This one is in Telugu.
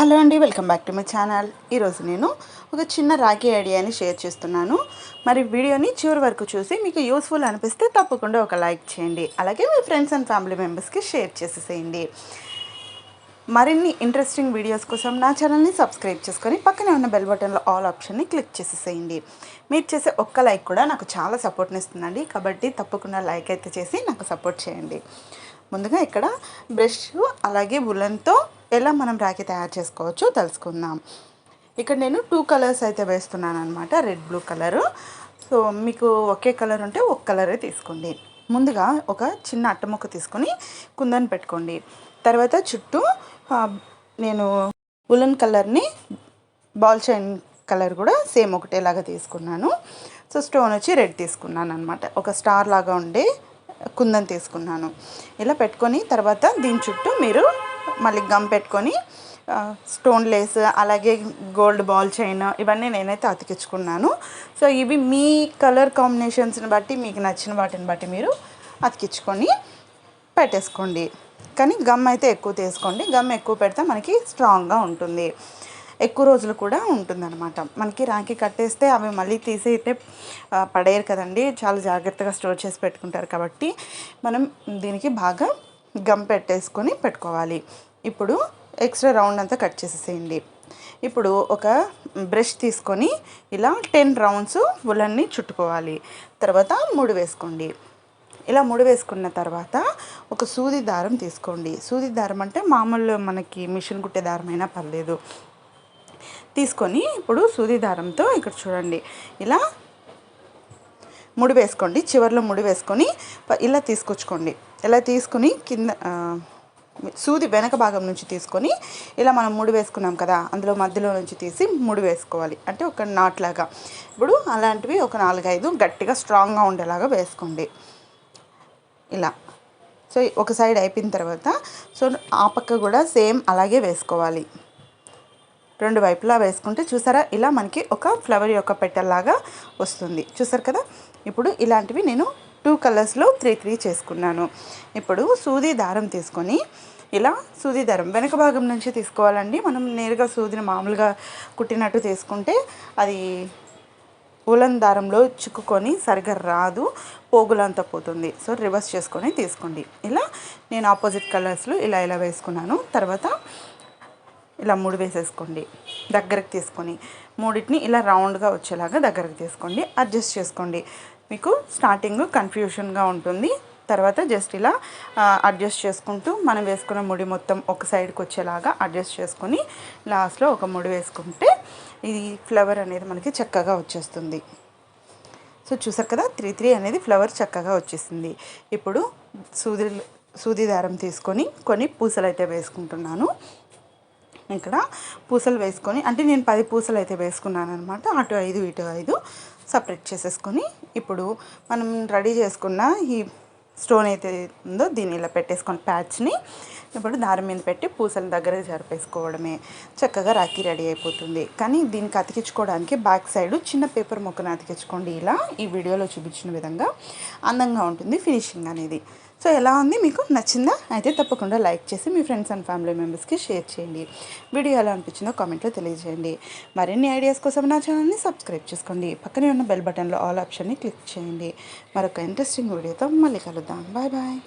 హలో అండి, welcome back to my channel. ఈరోజు నేను ఒక చిన్న రాఖీ ఐడియాని షేర్ చేస్తున్నాను. మరి వీడియోని చివరి వరకు చూసి మీకు యూస్ఫుల్ అనిపిస్తే తప్పకుండా ఒక లైక్ చేయండి. అలాగే మీ ఫ్రెండ్స్ అండ్ ఫ్యామిలీ మెంబర్స్కి షేర్ చేసేసేయండి. మరిన్ని ఇంట్రెస్టింగ్ వీడియోస్ కోసం నా ఛానల్ని సబ్స్క్రైబ్ చేసుకొని పక్కనే ఉన్న బెల్ బటన్లో ఆల్ ఆప్షన్ని క్లిక్ చేసేసేయండి. మీరు చేసే ఒక్క లైక్ కూడా నాకు చాలా సపోర్ట్ని ఇస్తుందండి. కాబట్టి తప్పకుండా లైక్ అయితే చేసి నాకు సపోర్ట్ చేయండి. ముందుగా ఇక్కడ బ్రష్ అలాగే ఉలన్తో ఎలా మనం రాఖీ తయారు చేసుకోవచ్చో తెలుసుకుందాం. ఇక్కడ నేను 2 కలర్స్ అయితే వేస్తున్నాను అనమాట, రెడ్ బ్లూ కలరు. సో మీకు ఒకే కలర్ ఉంటే ఒక కలరే తీసుకోండి. ముందుగా ఒక చిన్న అట్టముక్క తీసుకొని కుందన్ పెట్టుకోండి. తర్వాత చుట్టూ నేను ఉలన్ కలర్ని బాల్ చైన్ కలర్ కూడా సేమ్ ఒకటేలాగా తీసుకున్నాను. సో స్టోన్ వచ్చి రెడ్ తీసుకున్నాను అనమాట. ఒక స్టార్ లాగా ఉండే కుందన్ తీసుకున్నాను. ఇలా పెట్టుకొని తర్వాత దీని చుట్టూ మీరు మళ్ళీ గమ్ పెట్టుకొని స్టోన్ లేస్ అలాగే గోల్డ్ బాల్ చైన్ ఇవన్నీ నేనైతే అతికించుకున్నాను. సో ఇవి మీ కలర్ కాంబినేషన్స్ని బట్టి మీకు నచ్చిన వాటిని బట్టి మీరు అతికించుకొని పెట్టేసుకోండి. కానీ గమ్ అయితే ఎక్కువ తీసుకోండి. గమ్ ఎక్కువ పెడితే మనకి స్ట్రాంగ్గా ఉంటుంది, ఎక్కువ రోజులు కూడా ఉంటుందన్నమాట. మనకి రాఖీ కట్టేస్తే అవి మళ్ళీ తీసి అయితే పడేయరు కదండి, చాలా జాగ్రత్తగా స్టోర్ చేసి పెట్టుకుంటారు. కాబట్టి మనం దీనికి బాగా గమ్ పెట్టేసుకొని పెట్టుకోవాలి. ఇప్పుడు ఎక్స్ట్రా రౌండ్ అంతా కట్ చేసేసేయండి. ఇప్పుడు ఒక బ్రష్ తీసుకొని ఇలా 10 రౌండ్స్ ఉలన్ని చుట్టుకోవాలి. తర్వాత ముడి వేసుకోండి. ఇలా ముడి వేసుకున్న తర్వాత ఒక సూది దారం తీసుకోండి. సూది దారం అంటే మామూలు మనకి మిషన్ కుట్టే దారం అయినా పర్లేదు. తీసుకొని ఇప్పుడు సూది దారంతో ఇక్కడ చూడండి ఇలా ముడి వేసుకోండి. చివర్లో ముడి వేసుకొని ఇలా తీసుకొచ్చుకోండి. ఇలా తీసుకుని కింద సూది వెనక భాగం నుంచి తీసుకొని ఇలా మనం ముడి వేసుకున్నాం కదా, అందులో మధ్యలో నుంచి తీసి ముడి వేసుకోవాలి. అంటే ఒక నాట్లాగా. ఇప్పుడు అలాంటివి ఒక 4-5 గట్టిగా స్ట్రాంగ్గా ఉండేలాగా వేసుకోండి ఇలా. సో ఒక సైడ్ అయిపోయిన తర్వాత సో ఆ పక్క కూడా సేమ్ అలాగే వేసుకోవాలి. 2 వైపులా వేసుకుంటే చూసారా ఇలా మనకి ఒక ఫ్లవర్ యొక్క పెట్టెల్లాగా వస్తుంది. చూసారు కదా. ఇప్పుడు ఇలాంటివి నేను 2 కలర్స్లో 3 చేసుకున్నాను. ఇప్పుడు సూది దారం తీసుకొని ఇలా సూది దారం వెనక భాగం నుంచి తీసుకోవాలండి. మనం నేరుగా సూదిని మామూలుగా కుట్టినట్టు తీసుకుంటే అది ఉలన్ దారంలో చిక్కుకొని సరిగ్గా రాదు, పోగులంతా పోతుంది. సో రివర్స్ చేసుకొని తీసుకోండి. ఇలా నేను ఆపోజిట్ కలర్స్లో ఇలా వేసుకున్నాను. తర్వాత ఇలా ముడి వేసేసుకోండి. దగ్గరకు తీసుకొని మూడింటిని ఇలా రౌండ్గా వచ్చేలాగా దగ్గరకు తీసుకోండి. అడ్జస్ట్ చేసుకోండి. మీకు స్టార్టింగ్ కన్ఫ్యూషన్గా ఉంటుంది, తర్వాత జస్ట్ ఇలా అడ్జస్ట్ చేసుకుంటూ మనం వేసుకున్న ముడి మొత్తం ఒక సైడ్కి వచ్చేలాగా అడ్జస్ట్ చేసుకొని లాస్ట్లో ఒక ముడి వేసుకుంటే ఇది ఫ్లవర్ అనేది మనకి చక్కగా వచ్చేస్తుంది. సో చూసారు కదా 3 అనేది ఫ్లవర్ చక్కగా వచ్చేసింది. ఇప్పుడు సూది దారం తీసుకొని కొన్ని పూసలు అయితే వేసుకుంటున్నాను. ఇక్కడ పూసలు వేసుకొని అంటే నేను 10 పూసలు అయితే వేసుకున్నాను అనమాట. అటు 5 ఇటు 5 సపరేట్ చేసేసుకొని ఇప్పుడు మనం రెడీ చేసుకున్న ఈ స్టోన్ అయితే ఉందో దీన్ని ఇలా పెట్టేసుకొని ప్యాచ్ని ఇప్పుడు దారం మీద పెట్టి పూసల దగ్గర జరిపేసుకోవడమే. చక్కగా రాఖీ రెడీ అయిపోతుంది. కానీ దీనికి అతికించుకోవడానికి బ్యాక్ సైడ్ చిన్న పేపర్ ముక్కను అతికించుకోండి. ఇలా ఈ వీడియోలో చూపించిన విధంగా అందంగా ఉంటుంది ఫినిషింగ్ అనేది. సో ఎలా ఉంది, మీకు నచ్చిందా? అయితే తప్పకుండా లైక్ చేసి మీ ఫ్రెండ్స్ అండ్ ఫ్యామిలీ మెంబర్స్కి షేర్ చేయండి. వీడియో ఎలా అనిపించిందో కామెంట్లో తెలియజేయండి. మరిన్ని ఐడియాస్ కోసం నా ఛానల్ని సబ్స్క్రైబ్ చేసుకోండి. పక్కనే ఉన్న బెల్ బటన్లో ఆల్ ఆప్షన్ని క్లిక్ చేయండి. మరొక ఇంట్రెస్టింగ్ వీడియోతో మళ్ళీ కలుద్దాం. Bye bye.